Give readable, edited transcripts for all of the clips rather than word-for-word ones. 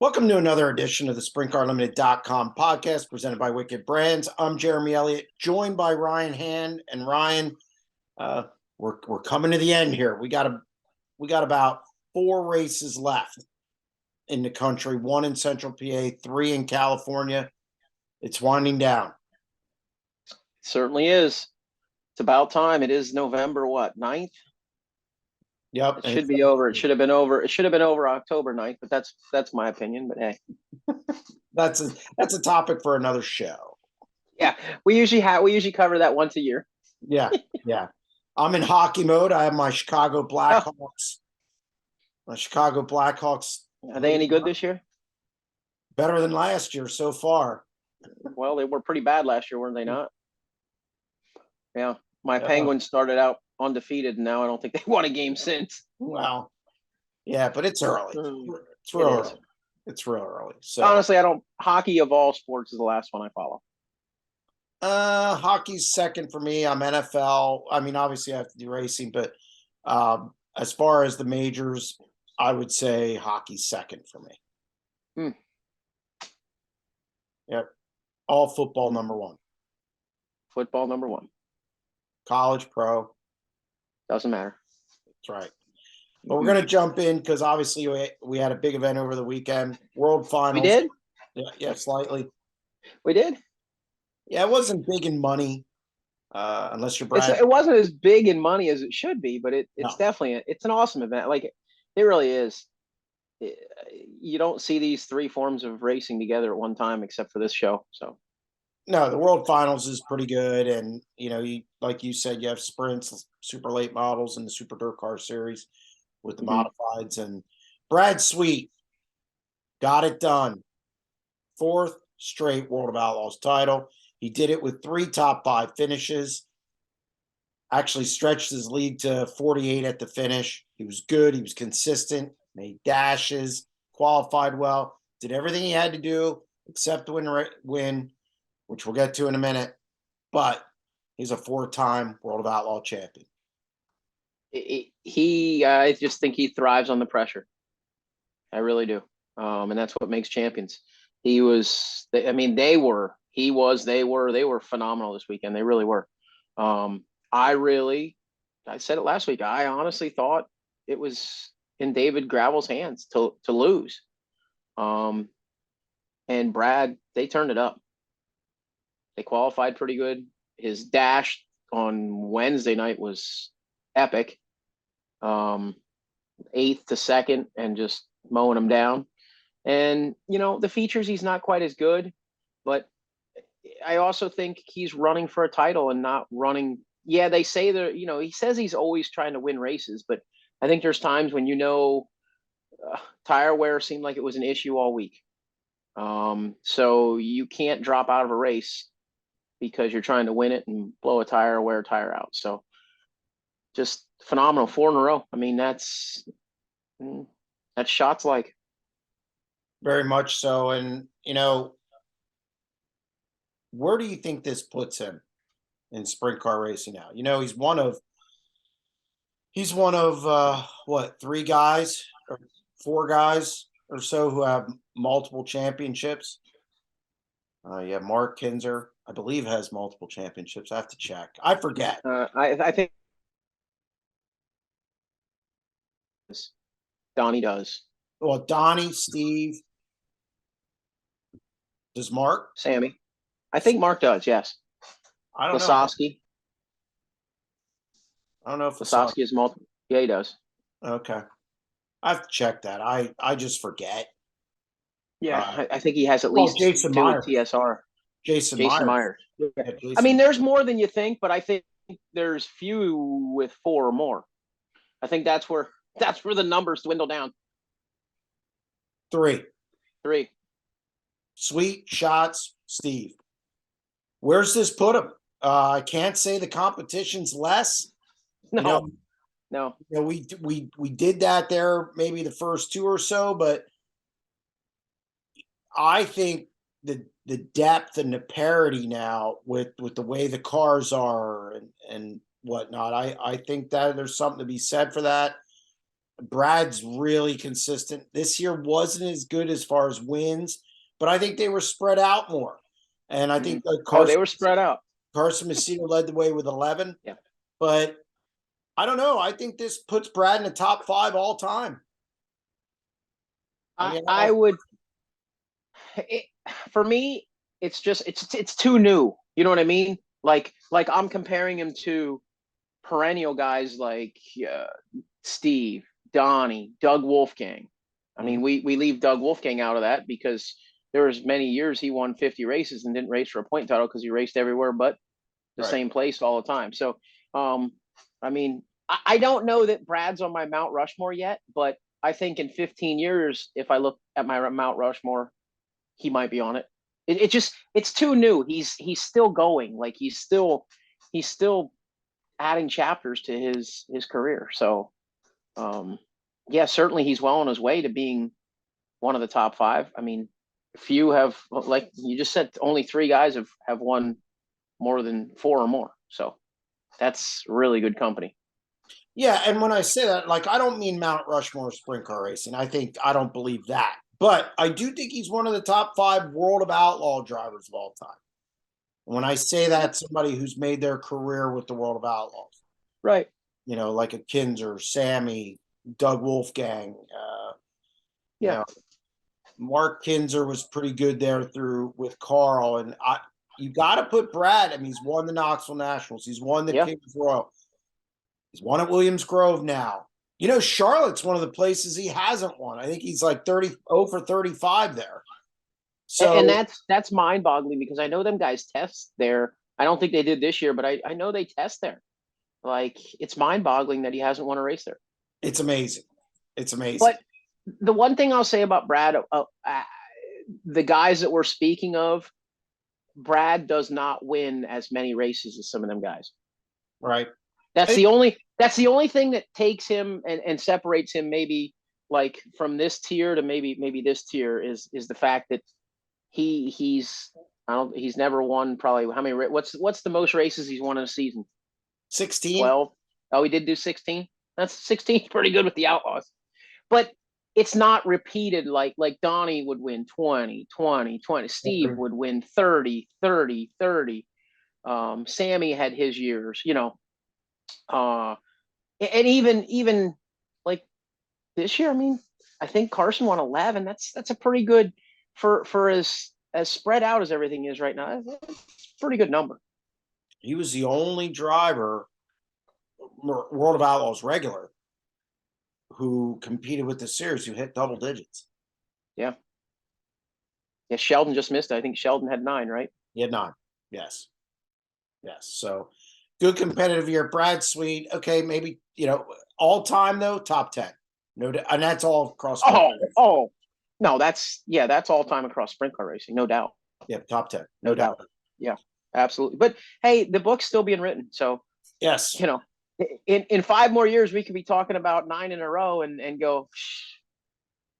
Welcome to another edition of the SprintCarLimited.com podcast presented by Wicked Brands. I'm Jeremy Elliott, joined by Ryan Hand. And Ryan, we're coming to the end here. We got about 4 races left in the country, 1 in Central PA, 3 in California. It's winding down. Certainly is. It's about time. It is November 9th? Yep. It should be over. It should have been over. It should have been over October 9th, but that's my opinion. But hey. That's a topic for another show. Yeah, we usually cover that once a year. Yeah. I'm in hockey mode. I have my Chicago Blackhawks. My Chicago Blackhawks. Are they any good this year? Better than last year so far. Well, they were pretty bad last year, weren't they not? Yeah. My Penguins started out undefeated, and now I don't think they won a game since. Well, yeah, but it's early. It's real early. It's real early. So honestly, hockey of all sports is the last one I follow. Hockey's second for me. I'm NFL. I mean, obviously I have to do racing, but as far as the majors, I would say hockey's second for me. Yep. All football number 1. Football number 1. College, pro. Doesn't matter. That's right. But we're going to jump in because obviously we had a big event over the weekend. World Finals. We did? Yeah, slightly. We did? Yeah, it wasn't big in money, unless you're Brad. It wasn't as big in money as it should be, but it's definitely it's an awesome event. Like it really is. You don't see these 3 forms of racing together at one time, except for this show. So. No, the World Finals is pretty good, and like you said, you have sprints, super late models, and the Super Dirt Car Series with the modifieds. And Brad Sweet got it done. 4th straight World of Outlaws title. He did it with 3 top 5 finishes. Actually stretched his lead to 48 at the finish. He was good. He was consistent. Made dashes. Qualified well. Did everything he had to do except win, which we'll get to in a minute. But he's a 4-time World of Outlaw champion. I just think he thrives on the pressure. I really do. And that's what makes champions. They were phenomenal this weekend. They really were. I said it last week. I honestly thought it was in David Gravel's hands to lose. And Brad, they turned it up. They qualified pretty good. His dash on Wednesday night was epic. 8th to 2nd and just mowing them down. And, the features, he's not quite as good, but I also think he's running for a title and not running. Yeah, they say that, he says he's always trying to win races, but I think there's times when, tire wear seemed like it was an issue all week. So you can't drop out of a race because you're trying to win it and blow a tire or wear a tire out. So just phenomenal. 4 in a row. I mean, that's shots like. Very much so. And, where do you think this puts him in sprint car racing now? He's one of 3 guys or 4 guys or so who have multiple championships. Yeah, Mark Kinzer, I believe, has multiple championships. I have to check. I forget. I think Donnie does. Well, Donnie, Steve. Does Mark? Sammy. I think Mark does, yes. I don't know. Lasowski. I don't know if Lasowski is multiple. Yeah, he does. Okay. I have to check that. I just forget. Yeah, I think he has at least Jason 2 Myers. TSR. Jason Myers. Yeah, Jason. I mean, there's more than you think, but I think there's few with 4 or more. I think that's where the numbers dwindle down. 3. Sweet, Shots, Steve. Where's this put him? I can't say the competition's less. No. We did that there maybe the first 2 or so, but I think the depth and the parity now with the way the cars are and whatnot, I think that there's something to be said for that. Brad's really consistent. This year wasn't as good as far as wins, but I think they were spread out more. And I think Oh, they were spread out. Carson Macedo led the way with 11. Yeah. But I don't know. I think this puts Brad in the top 5 all time. I mean, I would. For me, it's too new. You know what I mean? Like I'm comparing him to perennial guys like Steve, Donnie, Doug Wolfgang. I mean, we leave Doug Wolfgang out of that because there was many years he won 50 races and didn't race for a point title because he raced everywhere but the same place all the time. So, I mean, I don't know that Brad's on my Mount Rushmore yet, but I think in 15 years, if I look at my Mount Rushmore, he might be on it. It's too new. He's still going. Like he's still adding chapters to his career. So, yeah, certainly he's well on his way to being one of the top 5. I mean, few have, like you just said, only 3 guys have won more than 4 or more. So that's really good company. Yeah, and when I say that, like, I don't mean Mount Rushmore sprint car racing. I don't believe that. But I do think he's one of the top 5 World of Outlaw drivers of all time. When I say that, somebody who's made their career with the World of Outlaws. Right. You know, like a Kinzer, Sammy, Doug Wolfgang. Yeah. You know, Mark Kinzer was pretty good there with Carl. And you got to put Brad. I mean, he's won the Knoxville Nationals. He's won the Kings Royal. He's won at Williams Grove now. You know, Charlotte's one of the places he hasn't won. I think he's like 0 for 35 there. So, and that's mind-boggling because I know them guys test there. I don't think they did this year, but I know they test there. Like, it's mind-boggling that he hasn't won a race there. It's amazing. It's amazing. But the one thing I'll say about Brad, the guys that we're speaking of, Brad does not win as many races as some of them guys. Right. That's the only thing that takes him and separates him maybe like from this tier to maybe this tier is the fact that he's never won probably how many what's the most races he's won in a season? 16. 12. Oh, he did do 16. That's 16 pretty good with the Outlaws. But it's not repeated like Donnie would win 20, 20, 20. Steve would win 30, 30, 30. Sammy had his years, you know. And even like this year, I mean, I think Carson won 11. That's a pretty good for as spread out as everything is right now. That's a pretty good number. He was the only driver, World of Outlaws regular, who competed with the series who hit double digits. Yeah. Yeah, Sheldon just missed it. I think Sheldon had 9, right? He had 9. Yes. So good competitive year. Brad Sweet. Okay, maybe, all time though, top 10. No, and that's all across. No, that's all time across sprint car racing, no doubt. Yeah, top 10, no doubt. Yeah, absolutely. But hey, the book's still being written, so yes, in 5 more years we could be talking about 9 in a row and go,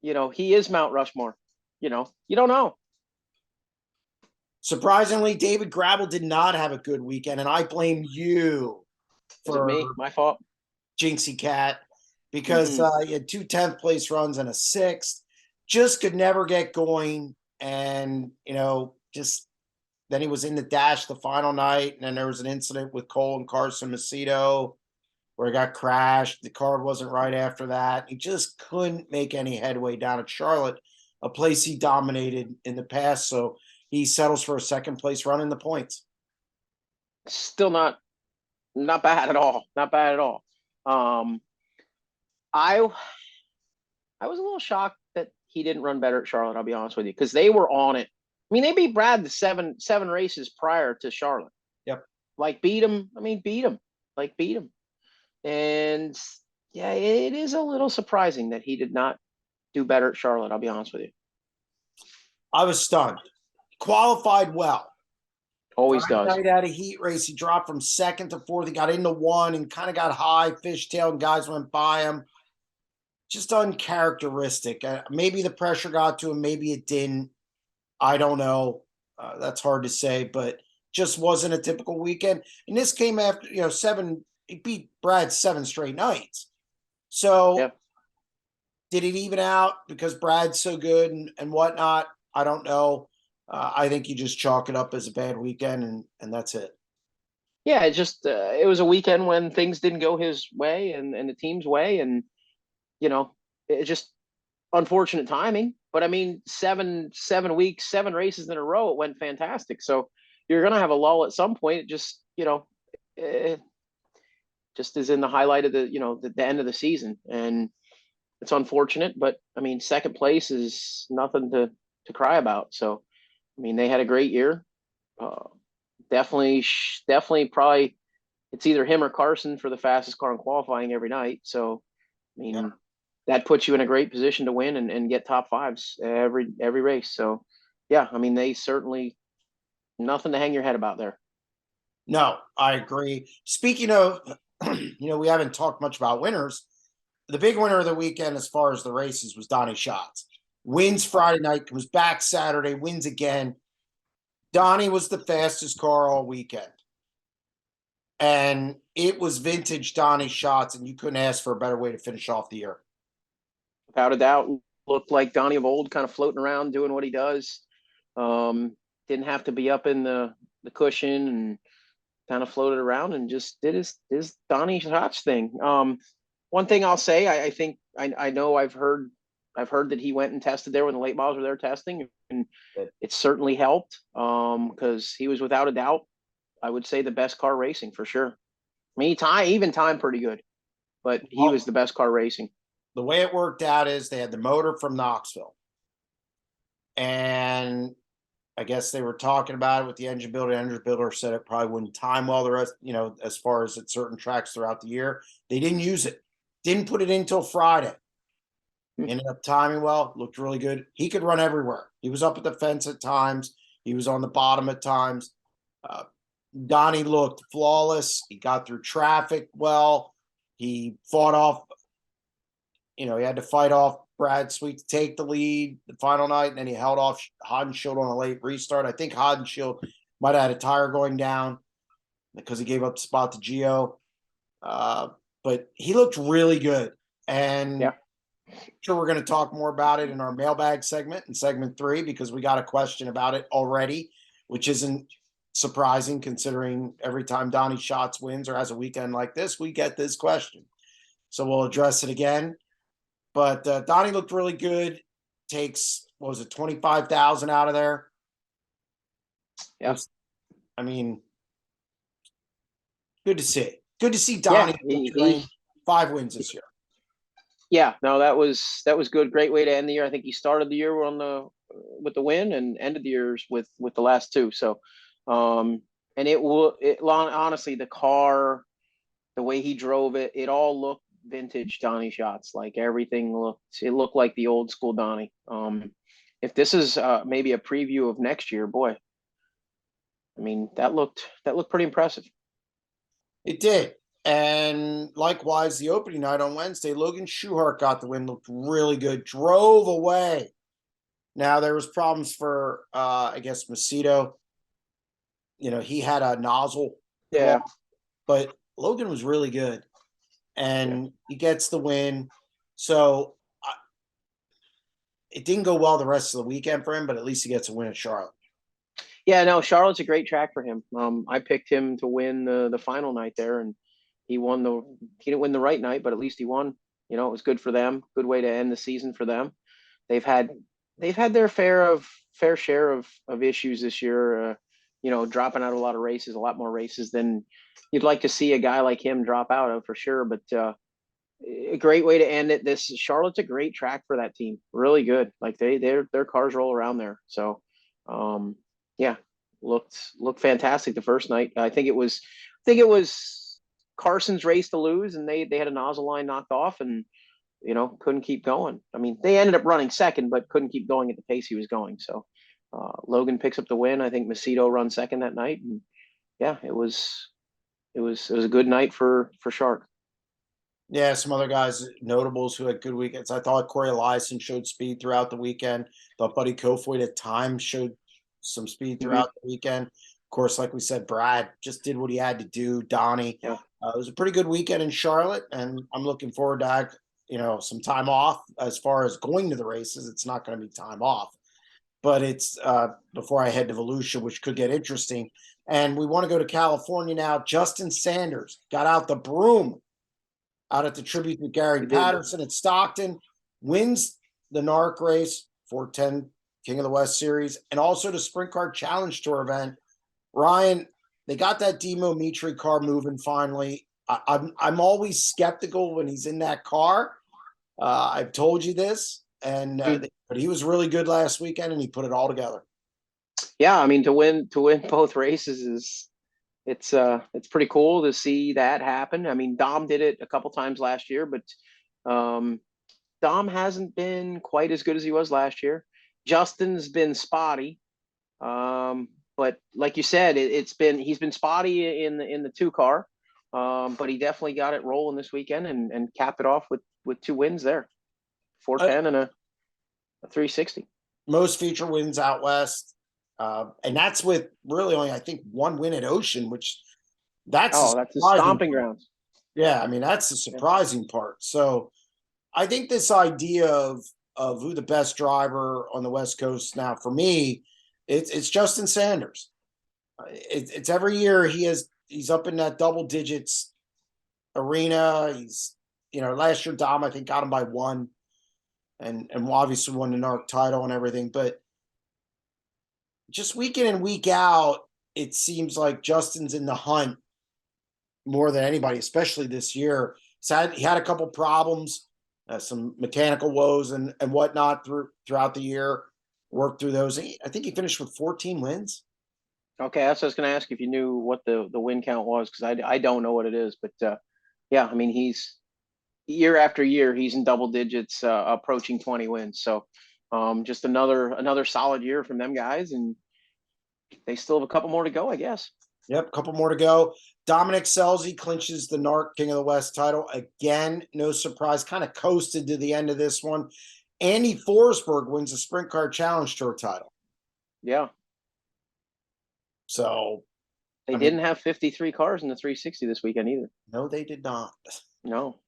he is Mount Rushmore. You don't know. Surprisingly, David Gravel did not have a good weekend, and I blame you for me, my fault, Jinxie Cat, because he had 2 10th place runs and a 6th, just could never get going, and just then he was in the dash the final night, and then there was an incident with Cole and Carson Macedo where he got crashed. The car wasn't right after that. He just couldn't make any headway down at Charlotte, a place he dominated in the past. So he settles for a 2nd place run in the points. Still not bad at all. Not bad at all. I was a little shocked that he didn't run better at Charlotte, I'll be honest with you, because they were on it. I mean, they beat Brad the seven races prior to Charlotte. Yep. Beat him. And yeah, it is a little surprising that he did not do better at Charlotte, I'll be honest with you. I was stunned. Qualified well. Always does. Night at a heat race, he dropped from 2nd to 4th. He got into 1 and kind of got high, fishtailed, and guys went by him. Just uncharacteristic. Maybe the pressure got to him. Maybe it didn't. I don't know. That's hard to say, but just wasn't a typical weekend. And this came after, 7. He beat Brad 7 straight nights. So Did it even out because Brad's so good and whatnot? I don't know. I think you just chalk it up as a bad weekend and that's it. Yeah, it was a weekend when things didn't go his way and the team's way, and you know, it just unfortunate timing. But I mean, 7 weeks, 7 races in a row, it went fantastic. So you're gonna have a lull at some point. It just it just is in the highlight of the end of the season, and it's unfortunate. But I mean, second place is nothing to cry about. So I mean, they had a great year. Uh, definitely, probably it's either him or Carson for the fastest car in qualifying every night. So I Yeah. mean, that puts you in a great position to win and get top fives every race. So yeah, I mean, they certainly nothing to hang your head about there. No, I agree. Speaking of, we haven't talked much about winners. The big winner of the weekend, as far as the races, was Donnie Schatz. Wins Friday night, comes back Saturday, wins again. Donnie was the fastest car all weekend. And it was vintage Donnie Schatz, and you couldn't ask for a better way to finish off the year. Without a doubt, looked like Donnie of old, kind of floating around doing what he does. Didn't have to be up in the cushion and kind of floated around and just did his Donnie Schatz thing. One thing I'll say, I think I know I've heard that he went and tested there when the late models were there testing, and it certainly helped because he was without a doubt, I would say, the best car racing for sure. I mean, even time pretty good, but he was Well, the best car racing. the way it worked out is they had the motor from Knoxville. And I guess they were talking about it with the engine builder. The engine builder said it probably wouldn't time well the rest, as far as at certain tracks throughout the year. They didn't use it, didn't put it in until Friday. Ended up timing well, looked really good. He could run everywhere. He was up at the fence at times, he was on the bottom at times. Uh, Donnie looked flawless. He got through traffic well. He fought off, he had to fight off Brad Sweet to take the lead the final night, and then he held off Hodenshield on a late restart. I think Hodenshield might have had a tire going down because he gave up the spot to Gio. But he looked really good. And Yeah. sure, we're going to talk more about it in our mailbag segment in segment 3 because we got a question about it already, which isn't surprising considering every time Donnie Schatz wins or has a weekend like this, we get this question. So we'll address it again. But Donnie looked really good. Takes, what was it, 25,000 out of there? Yeah. I mean, good to see. Good to see Yeah. Donnie claim 5 wins this year. Yeah, no, that was good. Great way to end the year. I think he started the year on the with the win and ended the years with the last two. So, and honestly, the car, the way he drove it, it all looked vintage Donnie Schatz. Like it looked like the old school Donnie. If this is maybe a preview of next year, boy, I mean that looked pretty impressive. It did. And likewise, the opening night on Wednesday, Logan Schuchart got the win, looked really good, drove away. Now there was problems for I guess Macedo. He had a nozzle Yeah, clog, but Logan was really good. yeah. And he gets the win. So it didn't go well the rest of the weekend for him, but at least he gets a win at Charlotte. Yeah, no, Charlotte's a great track for him. I picked him to win the final night there, and he didn't win the right night, but at least he won. It was good for them. Good way to end the season for them. They've had they've had their fair share of issues this year. Dropping out of a lot of races, a lot more races than you'd like to see a guy like him drop out of for sure. But a great way to end it. This Charlotte's a great track for that team. Really good. Like their cars roll around there. So yeah, looked fantastic the first night. I think it was Carson's race to lose, and they had a nozzle line knocked off and couldn't keep going. I mean, they ended up running second, but couldn't keep going at the pace he was going. So Logan picks up the win. I think Macedo runs second that night, and yeah, it was a good night for Shark. Yeah, some other guys, notables who had good weekends. I thought Corey Eliason showed speed throughout the weekend. Thought Buddy Kofoid at times showed some speed Mm-hmm. throughout the weekend. Of course, like we said, Brad just did what he had to do. Donnie. Yeah. It was a pretty good weekend in Charlotte, and I'm looking forward to some time off as far as going to the races. It's not going to be time off, but it's before I head to Volusia, which could get interesting. And we want to go to California now. Justin Sanders got out the broom out at the tribute to Gary Patterson at Stockton, wins the NARC race, 410 King of the West Series, and also the Sprint Car Challenge Tour event. Ryan, they got that Demo Mitri car moving finally. I'm always skeptical when he's in that car. I've told you this, and but he was really good last weekend, and he put it all together. Yeah, I mean, to win both races it's pretty cool to see that happen. I mean, Dom did it a couple times last year, but Dom hasn't been quite as good as he was last year. Justin's been spotty, but like you said, he's been spotty in the 2 car, but he definitely got it rolling this weekend and capped it off with 2 wins there, 410 and a 360. Most feature wins out west. And that's with really only, I think, 1 win at Ocean, which that's a stomping grounds. Yeah, I mean, that's the surprising part. So I think this idea of who the best driver on the West Coast now, for me, it's Justin Sanders. It's every year he's up in that double digits arena. He's, last year Dom, I think, got him by 1 and obviously won the NARC title and everything, but just week in and week out, it seems like Justin's in the hunt more than anybody, especially this year. He had a couple problems, some mechanical woes and whatnot throughout the year. Worked through those. I think he finished with 14 wins. Okay, that's what I was going to ask if you knew what the win count was, because I don't know what it is. But yeah, I mean, he's year after year he's in double digits, approaching 20 wins. So just another solid year from them guys, and they still have a couple more to go, I guess. Yep, a couple more to go. Dominic Scelzi clinches the NARC King of the West title again. No surprise, kind of coasted to the end of this one. Andy Forsberg wins the Sprint Car Challenge Tour title. Yeah. So they didn't have 53 cars in the 360 this weekend either. No, they did not. No.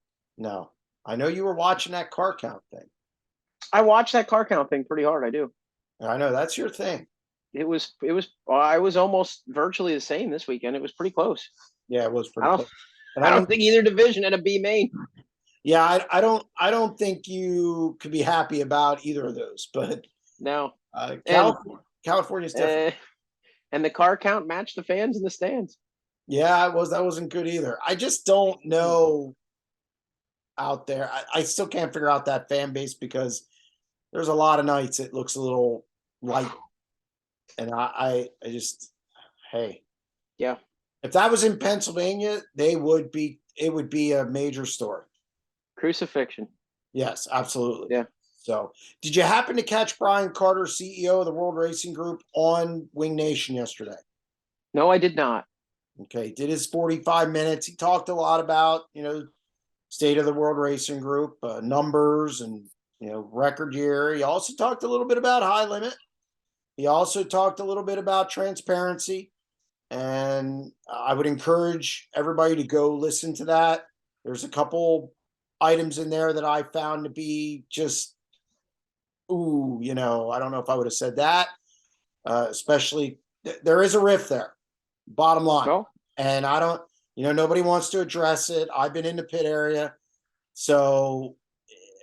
I know you were watching that car count thing. I watched that car count thing pretty hard. I do. I know that's your thing. It was I was almost virtually the same this weekend. It was pretty close. Yeah, it was pretty close. And I don't think either division had a B main. Yeah, I don't think you could be happy about either of those, but no. California's different. And the car count matched the fans in the stands. Yeah, that wasn't good either. I just don't know out there. I still can't figure out that fan base, because there's a lot of nights it looks a little light. And I just, hey. Yeah. If that was in Pennsylvania, it would be a major story. Crucifixion. Yes, absolutely. Yeah. So, did you happen to catch Brian Carter, CEO of the World Racing Group, on Wing Nation yesterday? No, I did not. Okay, he did his 45 minutes. He talked a lot about, state of the World Racing Group, numbers and, record year. He also talked a little bit about high limit. He also talked a little bit about transparency. And I would encourage everybody to go listen to that. There's a couple items in there that I found to be just, I don't know if I would have said that. Especially, there is a riff there, bottom line. No. And I don't, nobody wants to address it. I've been in the pit area. So,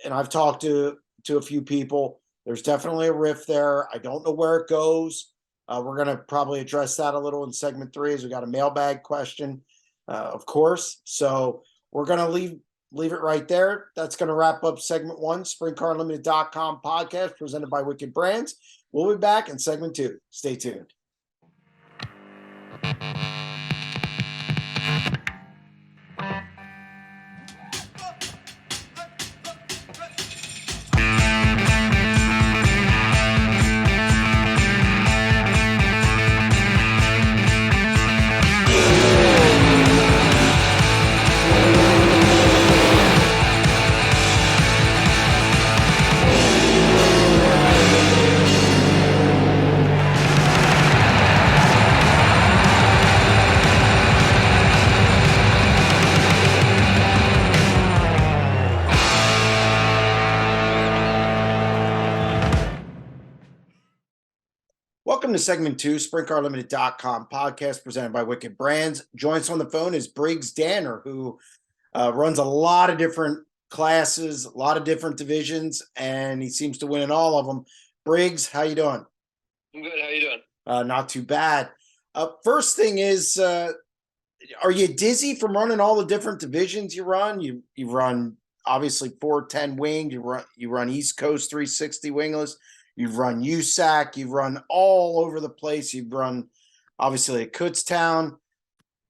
and I've talked to a few people. There's definitely a riff there. I don't know where it goes. We're going to probably address that a little in segment 3, as we got a mailbag question, of course. So we're going to leave it right there. That's going to wrap up segment 1, SprintCarUnlimited.com podcast presented by Wicked Brands. We'll be back in segment 2. Stay tuned. Welcome to segment 2, SprintCarLimited.com podcast presented by Wicked Brands. Joins us on the phone is Briggs Danner, who runs a lot of different classes, a lot of different divisions, and he seems to win in all of them. Briggs, how you doing? I'm good. How you doing? Not too bad. First thing is, are you dizzy from running all the different divisions you run? You run obviously 410 wing. You run East Coast 360 wingless. You've run USAC. You've run all over the place. You've run obviously at Kutztown.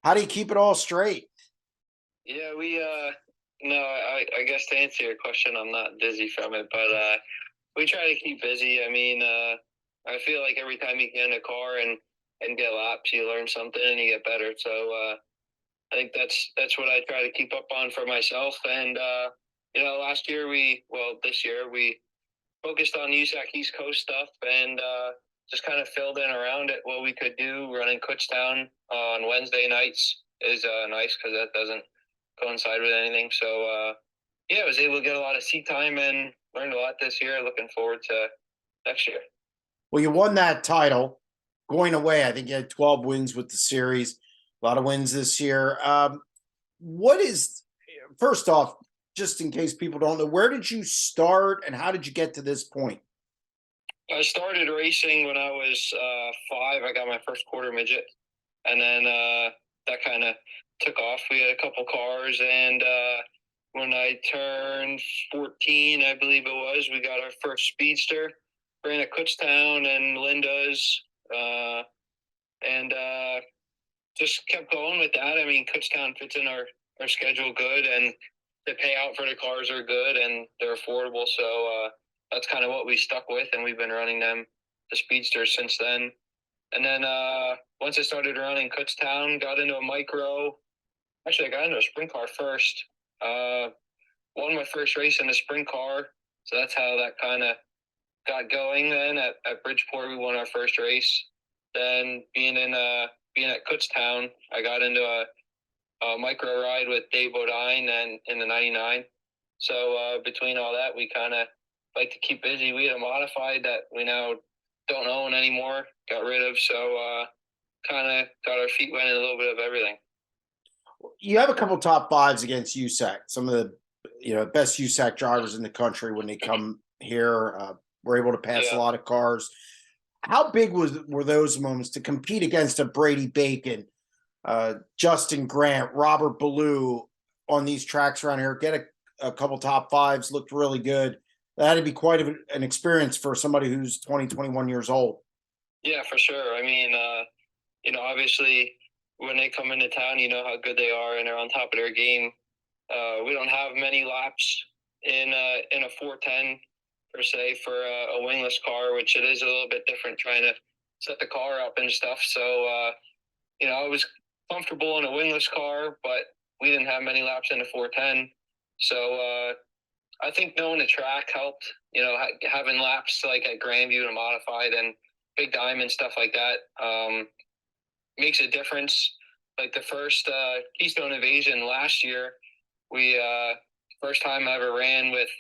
How do you keep it all straight? Yeah, no, I guess to answer your question, I'm not dizzy from it, but we try to keep busy. I mean, I feel like every time you get in a car and get laps, you learn something and you get better. So I think that's what I try to keep up on for myself. And this year we focused on USAC East Coast stuff and just kind of filled in around it what we could do. Running Kutztown on Wednesday nights is nice because that doesn't coincide with anything. So I was able to get a lot of seat time and learned a lot this year. Looking forward to next year. Well, you won that title going away. I think you had 12 wins with the series, a lot of wins this year. First off, just in case people don't know, where did you start and how did you get to this point? I started racing when I was 5. I got my first quarter midget, and then that kind of took off. We had a couple cars, and when I turned 14, I believe it was, we got our first speedster. Ran at Kutztown and Linda's, and just kept going with that. I mean, Kutztown fits in our schedule good, and the payout for the cars are good, and they're affordable. So that's kind of what we stuck with, and we've been running them, the speedsters, since then. And then once I started running Kutztown, got into a micro. Actually, I got into a sprint car first. Won my first race in a sprint car, so that's how that kind of got going. Then at Bridgeport, we won our first race. Then being at Kutztown, I got into a micro ride with Dave Bodine and in the 99. So between all that, we kind of like to keep busy. We had a modified that we now don't own anymore, got rid of. So kind of got our feet wet in a little bit of everything. You have a couple top fives against USAC. Some of the best USAC drivers in the country when they come here. We're able to pass a lot of cars. How big were those moments to compete against a Brady Bacon, Justin Grant, Robert Ballou on these tracks around here? Get a couple top fives, looked really good. That had to be quite an experience for somebody who's 20, 21 years old. Yeah, for sure. I mean, obviously when they come into town, you know how good they are and they're on top of their game. We don't have many laps in a 410 per se for a wingless car, which it is a little bit different trying to set the car up and stuff. So, I was comfortable in a wingless car, but we didn't have many laps in a 410. So I think knowing the track helped, having laps like at Grandview and modified and Big Diamond, stuff like that, makes a difference. Like the first Keystone Invasion last year, we first time I ever ran with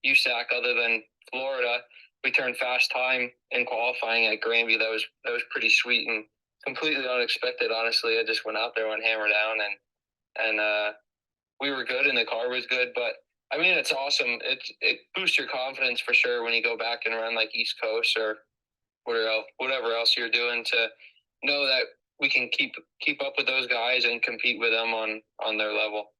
USAC other than Florida, we turned fast time in qualifying at Grandview. That was pretty sweet and completely unexpected. Honestly, I just went out there, went hammer down, and we were good, and the car was good. But I mean, it's awesome. It boosts your confidence for sure when you go back and run like East Coast or whatever else you're doing, to know that we can keep up with those guys and compete with them on their level.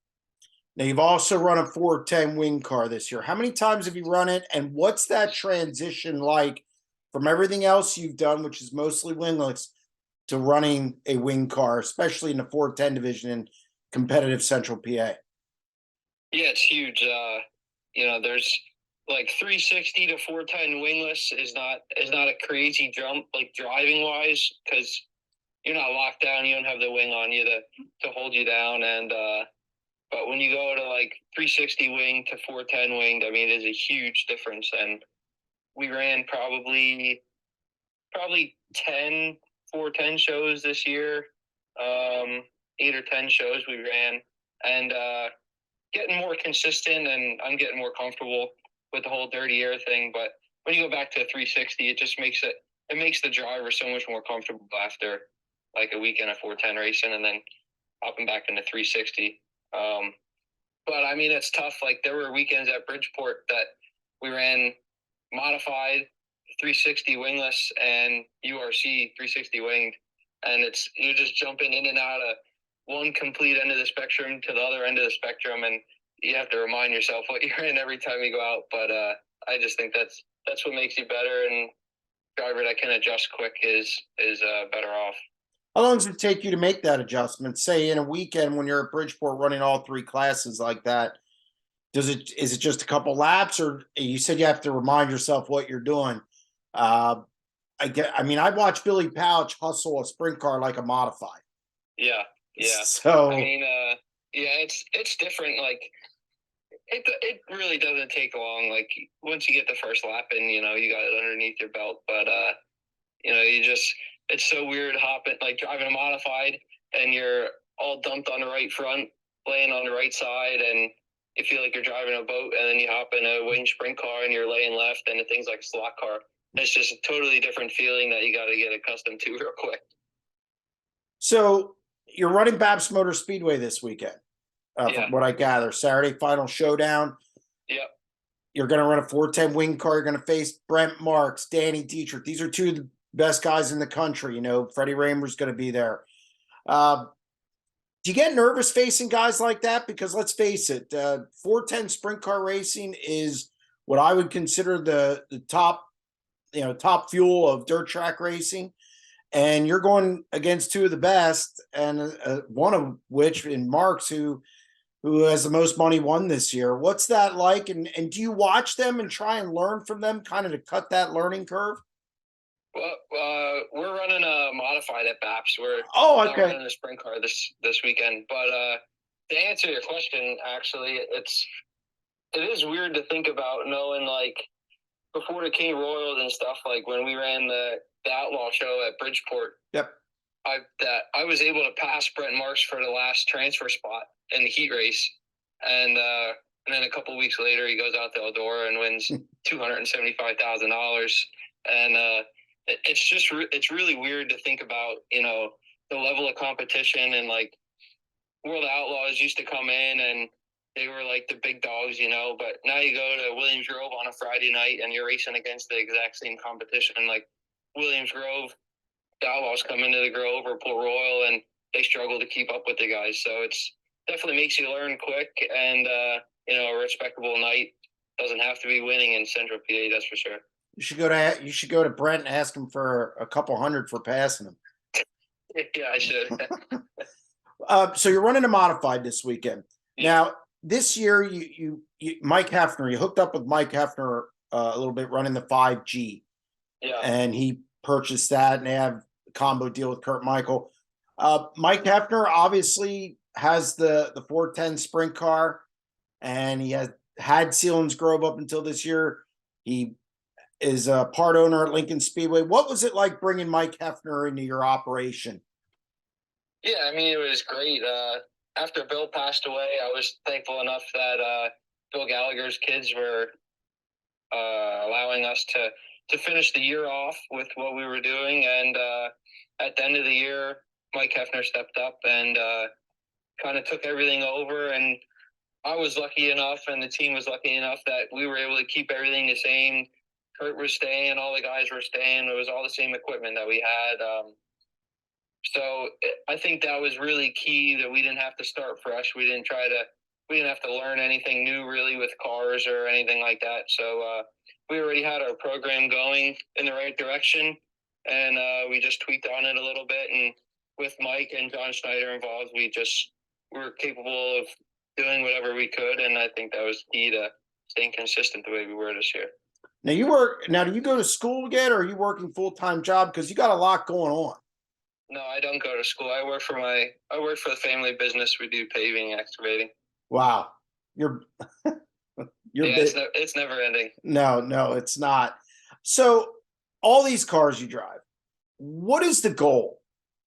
Now, you've also run a 410 wing car this year. How many times have you run it, and what's that transition like from everything else you've done, which is mostly wingless, to running a wing car, especially in the 410 division in competitive Central PA? Yeah, it's huge. There's like 360 to 410 wingless is not a crazy jump, like driving wise, because you're not locked down. You don't have the wing on you to hold you down. And but when you go to like 360 wing to 410 wing, I mean, it is a huge difference. And we ran probably 10 410 shows this year, 8 or 10 shows we ran, and getting more consistent, and I'm getting more comfortable with the whole dirty air thing. But when you go back to 360, it just makes it it makes the driver so much more comfortable after like a weekend of 410 racing and then hopping back into 360. But I mean, it's tough. Like there were weekends at Bridgeport that we ran modified 360 wingless and URC 360 winged, and you're just jumping in and out of one complete end of the spectrum to the other end of the spectrum, and you have to remind yourself what you're in every time you go out. But I just think that's what makes you better, and driver that can adjust quick is better off. How long does it take you to make that adjustment? Say in a weekend when you're at Bridgeport running all three classes like that, is it just a couple laps, or you said you have to remind yourself what you're doing? I mean, I watched Billy Pouch hustle a sprint car like a modified. Yeah. So I mean, yeah, it's different. Like it really doesn't take long. Like once you get the first lap in, you know, you got it underneath your belt. But you know, it's so weird like driving a modified and you're all dumped on the right front, laying on the right side, and you feel like you're driving a boat, and then you hop in a wing sprint car and you're laying left, and the thing's like a slot car. It's just a totally different feeling that you got to get accustomed to real quick. So you're running Babs Motor Speedway this weekend, Yeah. from what I gather. Saturday final showdown. Yep. You're going to run a 410 wing car. You're going to face Brent Marks, Danny Dietrich. These are two of the best guys in the country. You know, Freddie Raymer's going to be there. Do you get nervous facing guys like that? Because let's face it, 410 sprint car racing is what I would consider the top, top fuel of dirt track racing. And you're going against two of the best, and one of which in Marks, who has the most money won this year. What's that like? And do you watch them and try and learn from them, kind of to cut that learning curve? Well, we're running a modified at BAPS. We're not running a sprint car this weekend. But to answer your question, actually, it is weird to think about, knowing like before the King Royals and stuff, like when we ran the Outlaw show at Bridgeport. Yep. I was able to pass Brent Marks for the last transfer spot in the heat race, and then a couple of weeks later he goes out to Eldora and wins $275,000, and it's really weird to think about, you know, the level of competition. And like World Outlaws used to come in and they were like the big dogs, you know, but now you go to Williams Grove on a Friday night and you're racing against the exact same competition. Like Williams Grove, the Outlaws come into the Grove or Port Royal and they struggle to keep up with the guys. So it's definitely makes you learn quick, and you know, a respectable night doesn't have to be winning in Central PA, that's for sure. You should go to Brent and ask him for a couple hundred for passing him. Yeah, I should. So you're running a modified this weekend. Yeah. Now, this year, you Mike Heffner, you hooked up with Mike Heffner a little bit running the 5G. Yeah. And he purchased that, and they have a combo deal with Kurt Michael. Mike Heffner obviously has the 410 sprint car, and he had Sealands Grove up until this year. He is a part owner at Lincoln Speedway. What was it like bringing Mike Heffner into your operation? Yeah, I mean, it was great. After Bill passed away, I was thankful enough that Bill Gallagher's kids were allowing us to finish the year off with what we were doing. And at the end of the year, Mike Heffner stepped up and kind of took everything over. And I was lucky enough, and the team was lucky enough, that we were able to keep everything the same. Kurt was staying, all the guys were staying. It was all the same equipment that we had. So I think that was really key, that we didn't have to start fresh. We didn't have to learn anything new really with cars or anything like that. So we already had our program going in the right direction, and we just tweaked on it a little bit. And with Mike and John Schneider involved, we were capable of doing whatever we could. And I think that was key to staying consistent the way we were this year. Now do you go to school yet, or are you working full-time job? Because you got a lot going on. No, I don't go to school. I work for the family business. We do paving, excavating. Wow. You're it's never ending. No, it's not. So all these cars you drive, what is the goal?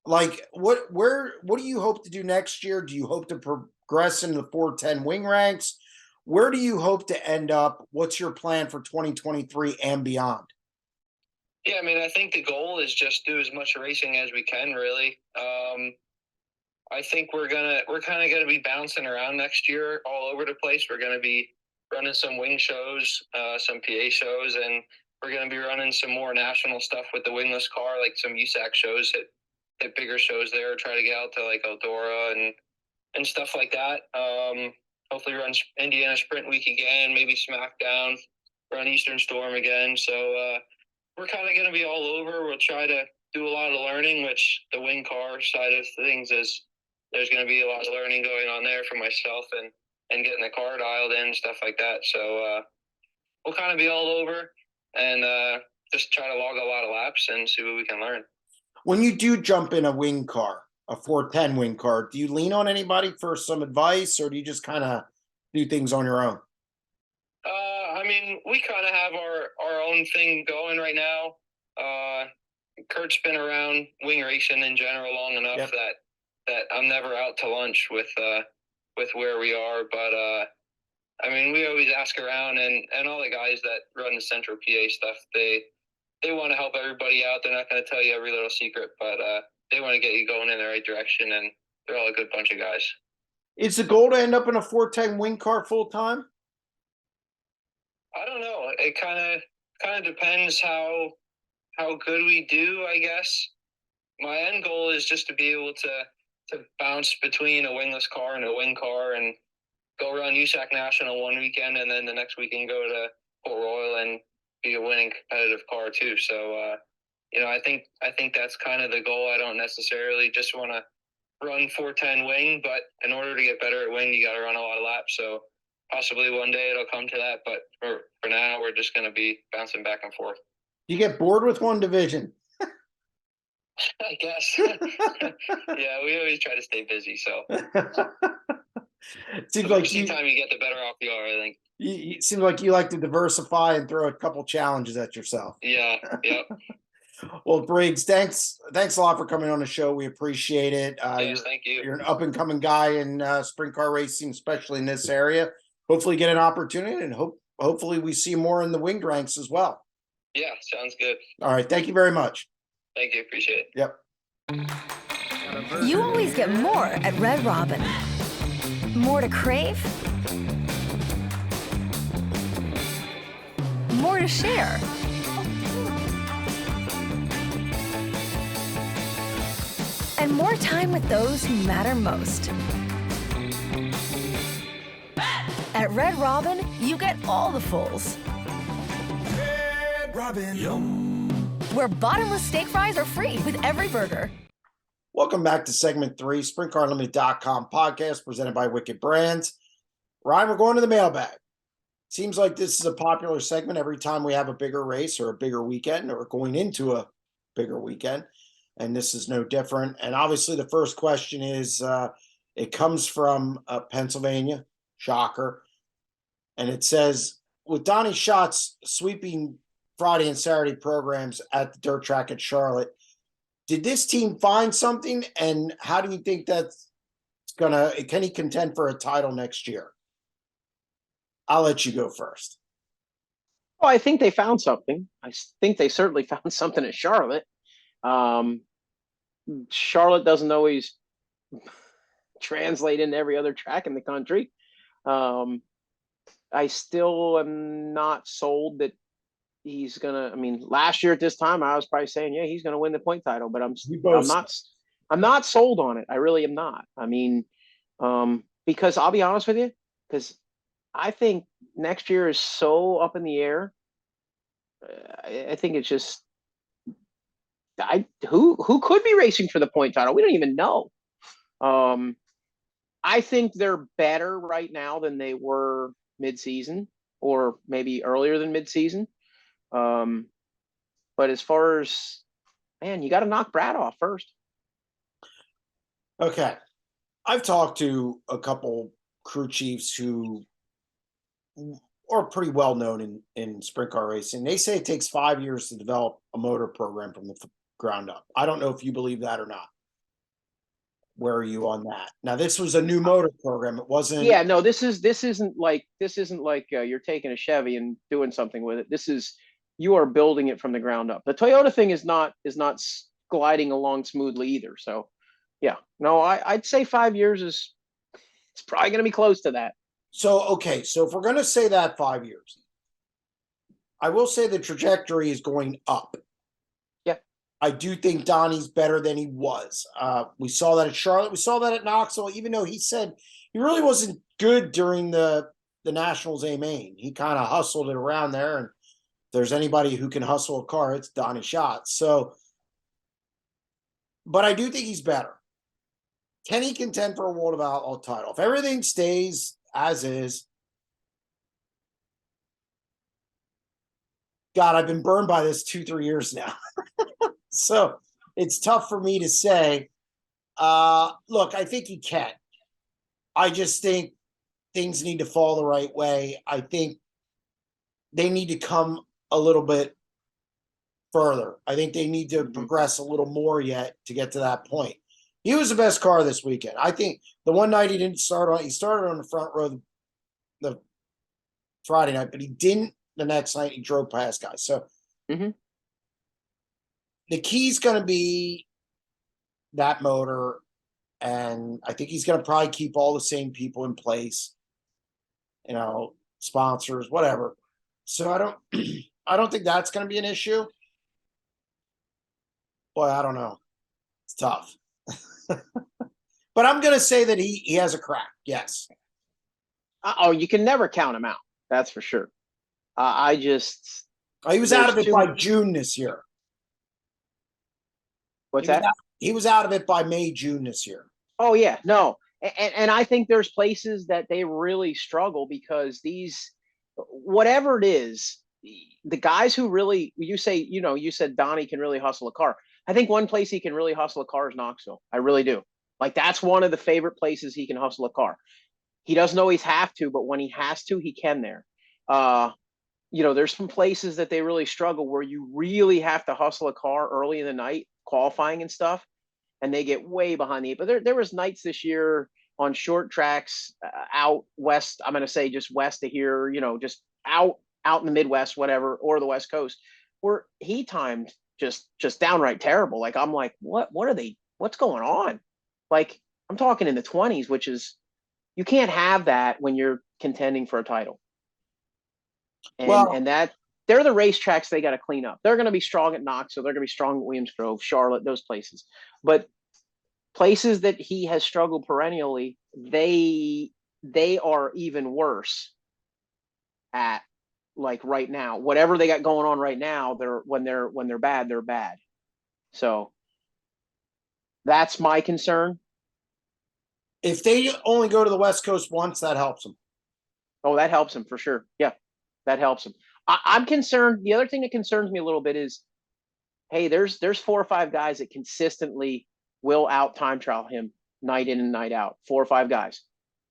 Like what do you hope to do next year? Do you hope to progress into the 410 wing ranks? Where do you hope to end up? What's your plan for 2023 and beyond? Yeah, I mean, I think the goal is just do as much racing as we can, really. I think we're kind of gonna be bouncing around next year all over the place. We're gonna be running some wing shows, some PA shows, and we're gonna be running some more national stuff with the wingless car, like some USAC shows, hit bigger shows there. Try to get out to like Eldora and stuff like that. Hopefully run Indiana Sprint Week again, maybe SmackDown, run Eastern Storm again. So we're kind of going to be all over. We'll try to do a lot of learning, which the wing car side of things is there's going to be a lot of learning going on there for myself and getting the car dialed in, stuff like that. So we'll kind of be all over and just try to log a lot of laps and see what we can learn. When you do jump in a wing car, a 410 wing car, do you lean on anybody for some advice, or do you just kind of do things on your own? I mean, we kind of have our own thing going right now. Kurt's been around wing racing in general long enough that I'm never out to lunch with where we are. But I mean, we always ask around, and all the guys that run the Central PA stuff, they want to help everybody out. They're not going to tell you every little secret, but they want to get you going in the right direction, and they're all a good bunch of guys. Is the goal to end up in a 410 wing car full time? I don't know. It kind of depends how good we do, I guess. My end goal is just to be able to bounce between a wingless car and a wing car and go run USAC National one weekend, and then the next weekend go to Port Royal and be a winning competitive car too. So I think that's kind of the goal. I don't necessarily just want to run 410 wing, but in order to get better at wing, you got to run a lot of laps. So possibly one day it'll come to that, but for now, we're just going to be bouncing back and forth. You get bored with one division? I guess. Yeah, we always try to stay busy. So Seems the like more time you get, the better off you are, I think. It seems like you like to diversify and throw a couple challenges at yourself. Yeah. Yep. Well, Briggs, thanks a lot for coming on the show. We appreciate it. Yes, thank you. You're an up and coming guy in sprint car racing, especially in this area. Hopefully, get an opportunity, and hopefully we see more in the winged ranks as well. Yeah, sounds good. All right, thank you very much. Thank you, appreciate it. Yep. You always get more at Red Robin. More to crave, more to share. And more time with those who matter most. At Red Robin, you get all the fulls. Red Robin, yum. Where bottomless steak fries are free with every burger. Welcome back to segment 3, SprintCarUnlimited.com podcast presented by Wicked Brands. Ryan, we're going to the mailbag. Seems like this is a popular segment every time we have a bigger race or a bigger weekend or going into a bigger weekend. And this is no different. And obviously the first question is, it comes from Pennsylvania, shocker. And it says, with Donnie Schatz's sweeping Friday and Saturday programs at the dirt track at Charlotte, did this team find something? And how do you think that's can he contend for a title next year? I'll let you go first. Well, I think they found something. I think they certainly found something at Charlotte. Charlotte doesn't always translate into every other track in the country. I still am not sold that he's gonna. I mean, last year at this time, I was probably saying, yeah, he's gonna win the point title, but I'm not sold on it. I really am not. I mean, because I'll be honest with you, because I think next year is so up in the air. I think it's just who could be racing for the point title? We don't even know. I think they're better right now than they were mid-season, or maybe earlier than mid-season. But as far as, man, you got to knock Brad off first. Okay. I've talked to a couple crew chiefs who are pretty well known in sprint car racing. They say it takes 5 years to develop a motor program from the ground up. I don't know if you believe that or not. Where are you on that? Now, this was a new motor program. It wasn't. Yeah, no, this isn't like you're taking a Chevy and doing something with it. you are building it from the ground up. The Toyota thing is not gliding along smoothly either. So, yeah, no, I'd say 5 years is it's probably going to be close to that. So, okay. So if we're going to say that 5 years, I will say the trajectory is going up. Yeah. I do think Donnie's better than he was. We saw that at Charlotte. We saw that at Knoxville, even though he said he really wasn't good during the Nationals A main. He kind of hustled it around there. And if there's anybody who can hustle a car, it's Donnie Schatz. So, but I do think he's better. Can he contend for a World of Outlaw title? If everything stays as is, God, I've been burned by this 2-3 years now. So it's tough for me to say. Look, I think he can. I just think things need to fall the right way. I think they need to come a little bit further. I think they need to progress a little more yet to get to that point. He was the best car this weekend. I think the one night he didn't start on, he started on the front row the Friday night, but he didn't the next night. He drove past guys. So the key's going to be that motor. And I think he's going to probably keep all the same people in place, you know, sponsors, whatever. So I don't think that's going to be an issue. Boy, I don't know. It's tough. But I'm going to say that he has a crack. Yes. Oh, you can never count him out. That's for sure. He was out of it by June this year. What's that? He was out of it by May, June this year. Oh, yeah. No. And I think there's places that they really struggle because whatever it is, the guys who really, you said Donnie can really hustle a car. I think one place he can really hustle a car is Knoxville. I really do. Like, that's one of the favorite places he can hustle a car. He doesn't always have to, but when he has to, he can there. There's some places that they really struggle where you really have to hustle a car early in the night, qualifying and stuff, and they get way behind the eight. But there was nights this year on short tracks out west. I'm going to say just west of here, just out in the Midwest, whatever, or the West Coast, where he timed just downright terrible. Like, I'm like, what's going on? Like, I'm talking in the 20s, which is, you can't have that when you're contending for a title. And that they're the racetracks they got to clean up. They're going to be strong at Knoxville. They're going to be strong at Williams Grove, Charlotte, those places. But places that he has struggled perennially, they are even worse at, like, right now. Whatever they got going on right now, when they're bad, they're bad. So that's my concern. If they only go to the West Coast once, that helps them. Oh, that helps him for sure. Yeah, that helps him. I'm concerned. The other thing that concerns me a little bit is, hey, there's 4 or 5 guys that consistently will out time trial him night in and night out. 4 or 5 guys.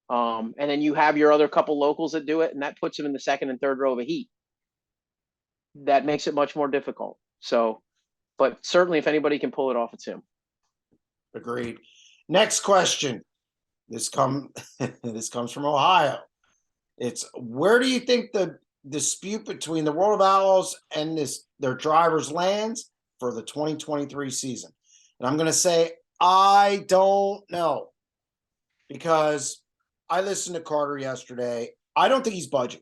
And then you have your other couple locals that do it, and that puts him in the second and third row of a heat. That makes it much more difficult. So, but certainly if anybody can pull it off, it's him. Agreed. Next question. This comes from Ohio. It's, where do you think the dispute between the World of Outlaws and their drivers lands for the 2023 season? And I'm going to say, I don't know, because I listened to Carter yesterday. I don't think he's budging.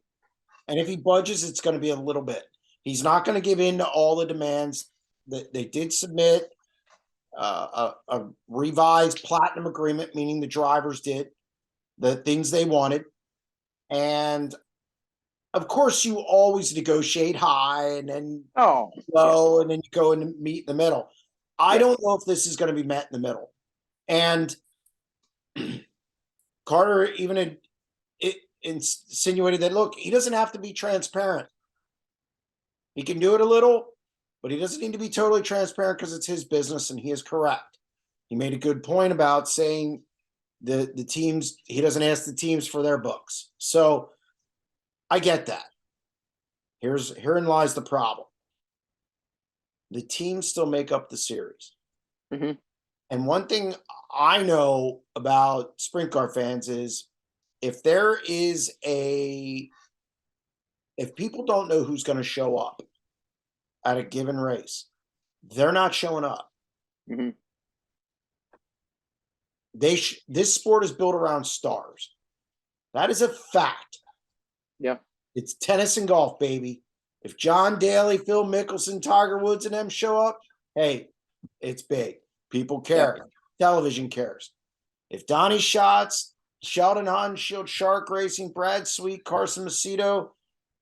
And if he budges, it's going to be a little bit. He's not going to give in to all the demands that they did submit. A revised platinum agreement, meaning the drivers did the things they wanted. And of course, you always negotiate high and then low, and then you go and meet in the middle. I don't know if this is going to be met in the middle. And Carter even insinuated that, look, he doesn't have to be transparent. He can do it a little, but he doesn't need to be totally transparent because it's his business, and he is correct. He made a good point about saying the teams, he doesn't ask the teams for their books. So I get that. Herein lies the problem. The teams still make up the series. Mm-hmm. And one thing I know about sprint car fans is, if people don't know who's going to show up, at a given race, they're not showing up. Mhm. This sport is built around stars. That is a fact. Yeah. It's tennis and golf, baby. If John Daly, Phil Mickelson, Tiger Woods, and them show up, hey, it's big. People care. Yeah. Television cares. If Donnie Schatz, Sheldon Haudenschild, Shark Racing, Brad Sweet, Carson Macedo,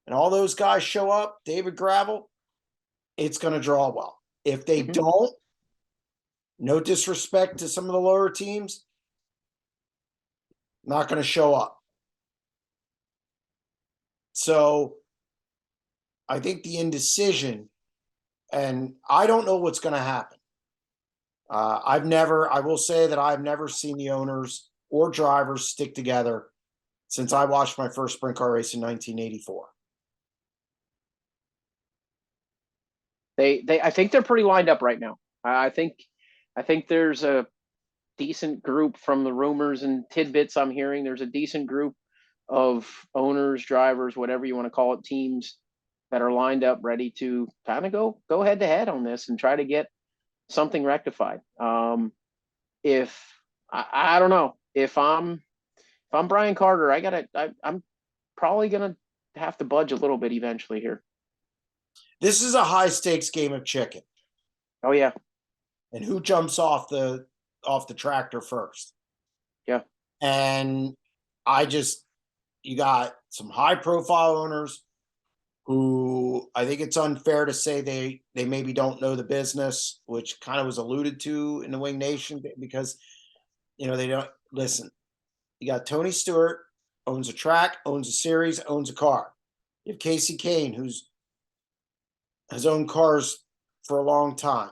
and all those guys show up, David Gravel, it's going to draw well. If they Mhm. don't, no disrespect to some of the lower teams, not going to show up. So I think the indecision, and I don't know what's going to happen. I will say that I've never seen the owners or drivers stick together since I watched my first sprint car race in 1984. I think they're pretty lined up right now. I think there's a decent group from the rumors and tidbits I'm hearing. There's a decent group of owners, drivers, whatever you want to call it, teams that are lined up ready to kind of go head to head on this and try to get something rectified. If I don't know, if I'm Brian Carter, I'm probably gonna have to budge a little bit eventually here. This is a high stakes game of chicken. Oh yeah. And who jumps off the tractor first? Yeah. And you got some high profile owners who I think it's unfair to say they maybe don't know the business, which kind of was alluded to in the Wing Nation, because they don't listen. You got Tony Stewart, owns a track, owns a series, owns a car. You have Casey Kane, who's has owned cars for a long time.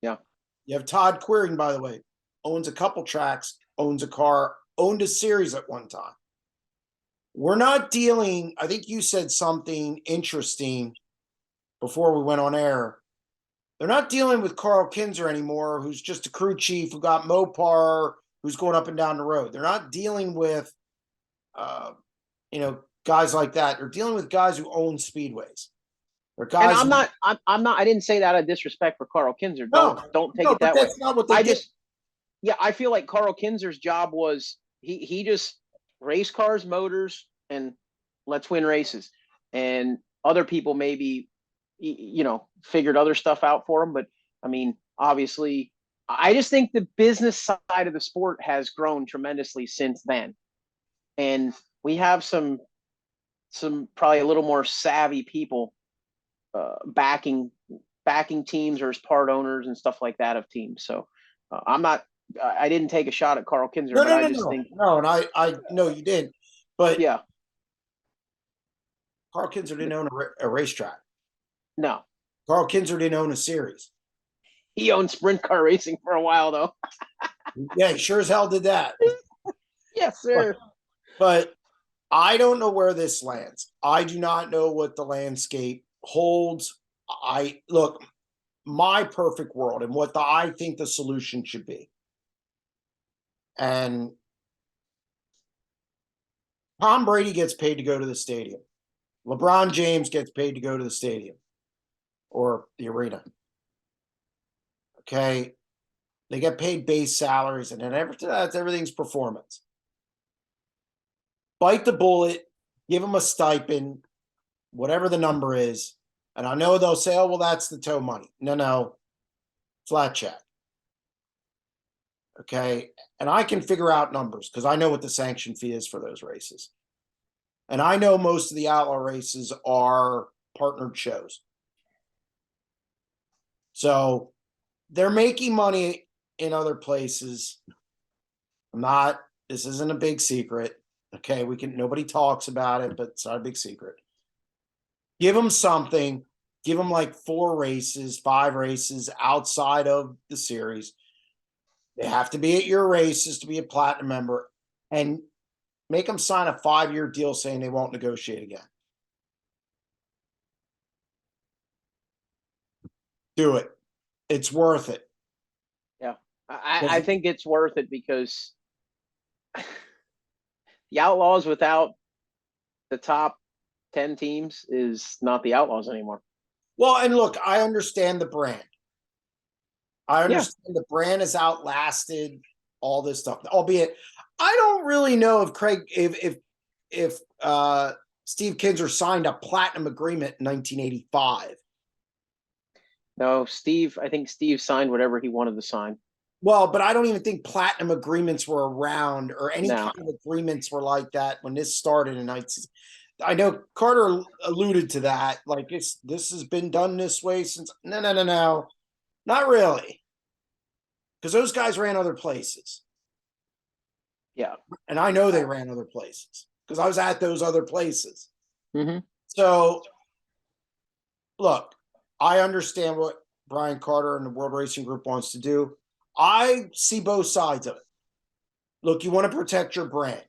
Yeah. You have Todd Quiring, by the way, owns a couple tracks, owns a car, owned a series at one time. We're not dealing, I think you said something interesting before we went on air. They're not dealing with Carl Kinzer anymore, who's just a crew chief who got Mopar, who's going up and down the road. They're not dealing with, guys like that. They're dealing with guys who own speedways. They're guys. And I'm not. I didn't say that out of disrespect for Carl Kinzer. Don't take it that way. That's not what they did. I feel like Carl Kinzer's job was he just race cars, motors, and let's win races. And other people maybe, figured other stuff out for him. But I mean, obviously, I just think the business side of the sport has grown tremendously since then. And we have some probably a little more savvy people backing teams or as part owners and stuff like that of teams. So I didn't take a shot at Carl Kinzer, but I just think and I know you did, but yeah, Carl Kinzer didn't own a racetrack. no, Carl Kinzer didn't own a series. He owned sprint car racing for a while though. Yeah, he sure as hell did that. Yes, sir. But I don't know where this lands. I do not know what the landscape holds. Look, my perfect world and what I think the solution should be. And Tom Brady gets paid to go to the stadium. LeBron James gets paid to go to the stadium or the arena. Okay. They get paid base salaries, and then everything's performance. Bite the bullet, give them a stipend, whatever the number is. And I know they'll say, oh, well, that's the tow money. No, flat check. Okay. And I can figure out numbers because I know what the sanction fee is for those races. And I know most of the outlaw races are partnered shows. So they're making money in other places. This isn't a big secret. Okay. Nobody talks about it, but it's not a big secret. Give them something. Give them like 4 races, 5 races outside of the series. They have to be at your races to be a platinum member, and make them sign a 5-year deal saying they won't negotiate again. Do it. It's worth it. Yeah. I think it's worth it because the Outlaws without the top 10 teams is not the Outlaws anymore. Well, and look, I understand the brand. I Yeah. understand the brand has outlasted all this stuff. Albeit, I don't really know if Steve Kinzer signed a platinum agreement in 1985. No, Steve. I think Steve signed whatever he wanted to sign. Well, but I don't even think platinum agreements were around or any No. kind of agreements were like that when this started in 19. I know Carter alluded to that. Like this has been done this way since. No, not really, because those guys ran other places, Yeah. and I know they ran other places because I was at those other places. Mm-hmm. So, look, I understand what Brian Carter and the World Racing Group wants to do. I see both sides of it. Look, you want to protect your brand.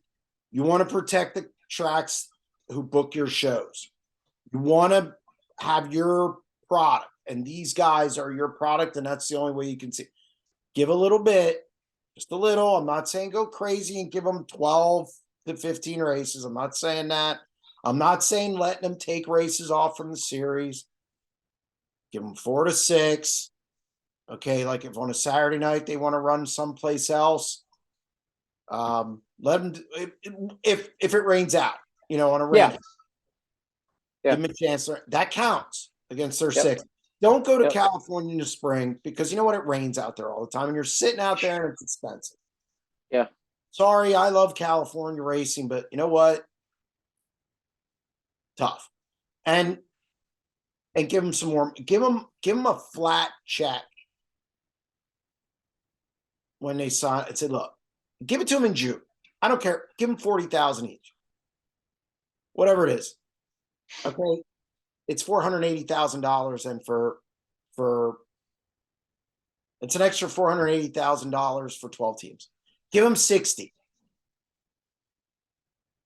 You want to protect the tracks who book your shows. You want to have your product, and these guys are your product, and that's the only way you can see. Give a little bit, just a little. I'm not saying go crazy and give them 12 to 15 races. I'm not saying that. I'm not saying letting them take races off from the series. Give them 4 to 6. Okay, like if on a Saturday night they want to run someplace else, let them. If it rains out, on a rain, Yeah. give them a chance. That counts against their Yep. 6. Don't go to Yep. California in the spring because you know what? It rains out there all the time, and you're sitting out there and it's expensive. Yeah. Sorry, I love California racing, but you know what? Tough. And give them some more. Give them a flat check when they sign. And say, look, give it to them in June. I don't care. Give them 40,000 each, whatever it is. Okay, it's $480,000, and for it's an extra $480,000 for 12 teams. Give them 60.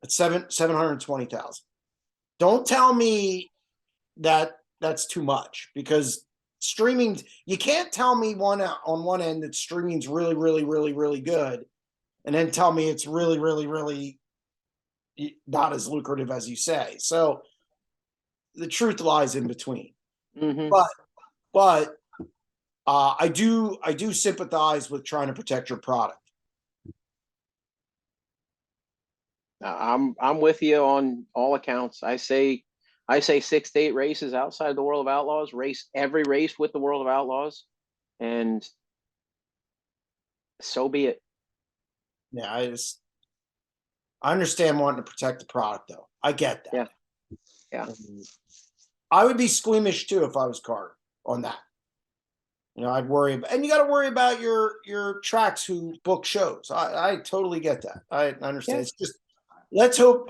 It's 720,000. Don't tell me that that's too much, because streaming, you can't tell me on one end that streaming's really, really, really, really good, and then tell me it's really, really, really not as lucrative as you say. So the truth lies in between. Mm-hmm. But I do sympathize with trying to protect your product. I'm with you on all accounts. I say 6 to 8 races outside the World of Outlaws. Race every race with the World of Outlaws, and so be it. Yeah, I understand wanting to protect the product, though. I get that. Yeah. I would be squeamish too if I was Carter on that. I'd worry about, and you got to worry about your tracks who book shows. I totally get that. I understand. Yeah. It's just, let's hope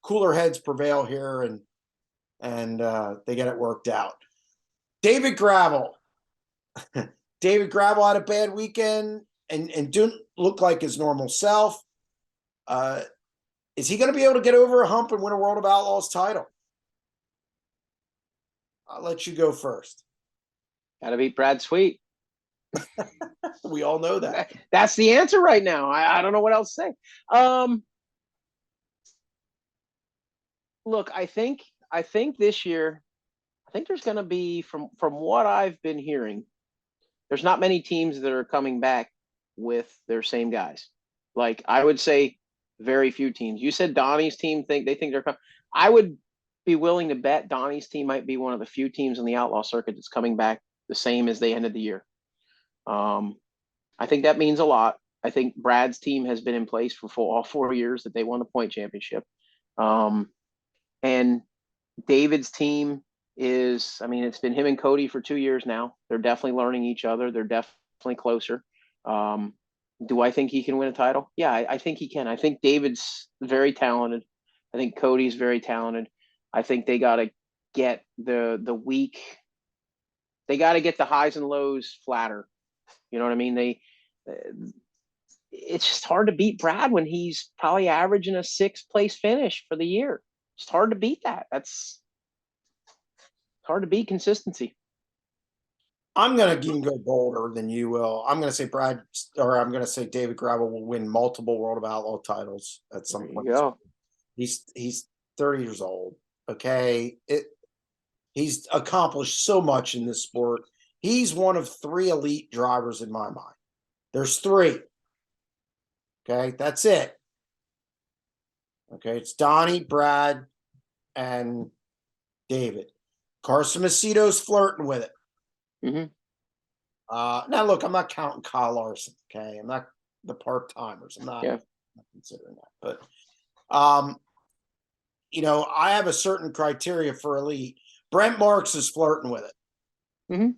cooler heads prevail here and they get it worked out. David Gravel. David Gravel had a bad weekend and didn't look like his normal self. Is he going to be able to get over a hump and win a World of Outlaws title? I'll let you go first. Got to beat Brad Sweet. We all know that. That's the answer right now. I don't know what else to say. Look, I think this year, I think there's going to be, from what I've been hearing, there's not many teams that are coming back with their same guys. Like, I would say very few teams. You said Donnie's team they think they're coming. I would be willing to bet Donnie's team might be one of the few teams on the outlaw circuit that's coming back the same as they ended the year. I think that means a lot. I think Brad's team has been in place for all 4 years that they won the point championship. And David's team is, it's been him and Cody for 2 years now. They're definitely learning each other. They're definitely closer. Do I think he can win a title? Yeah, I think he can. I think David's very talented. I think Cody's very talented. I think they got to get the weak. They got to get the highs and lows flatter. You know what I mean? It's just hard to beat Brad when he's probably averaging a 6th place finish for the year. It's hard to beat that. That's hard to beat consistency. I'm going to even go bolder than you will. I'm going to say I'm going to say David Gravel will win multiple World of Outlaw titles at some point. Yeah. He's 30 years old. Okay. He's accomplished so much in this sport. He's one of 3 elite drivers in my mind. There's 3. Okay, that's it. Okay, it's Donnie, Brad, and David. Carson Macedo's flirting with it. Now, look, I'm not counting Kyle Larson. Okay, I'm not the part timers. I'm not considering that. But, I have a certain criteria for elite. Brent Marks is flirting with it.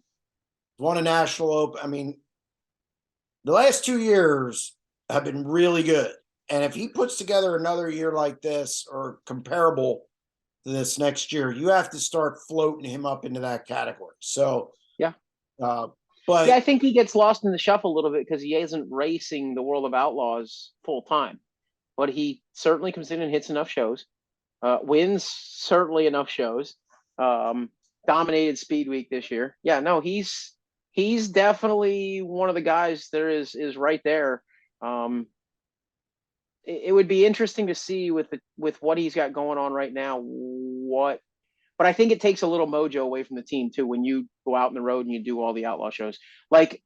Won a national open. I mean, the last 2 years have been really good. And if he puts together another year like this or comparable to this next year, you have to start floating him up into that category. So, but I think he gets lost in the shuffle a little bit because he isn't racing the World of Outlaws full time. But he certainly comes in and hits enough shows, wins certainly enough shows, dominated Speed Week this year. Yeah, no, he's definitely one of the guys there is right there. It would be interesting to see with what he's got going on right now. But I think it takes a little mojo away from the team too when you go out on the road and you do all the Outlaw shows. Like,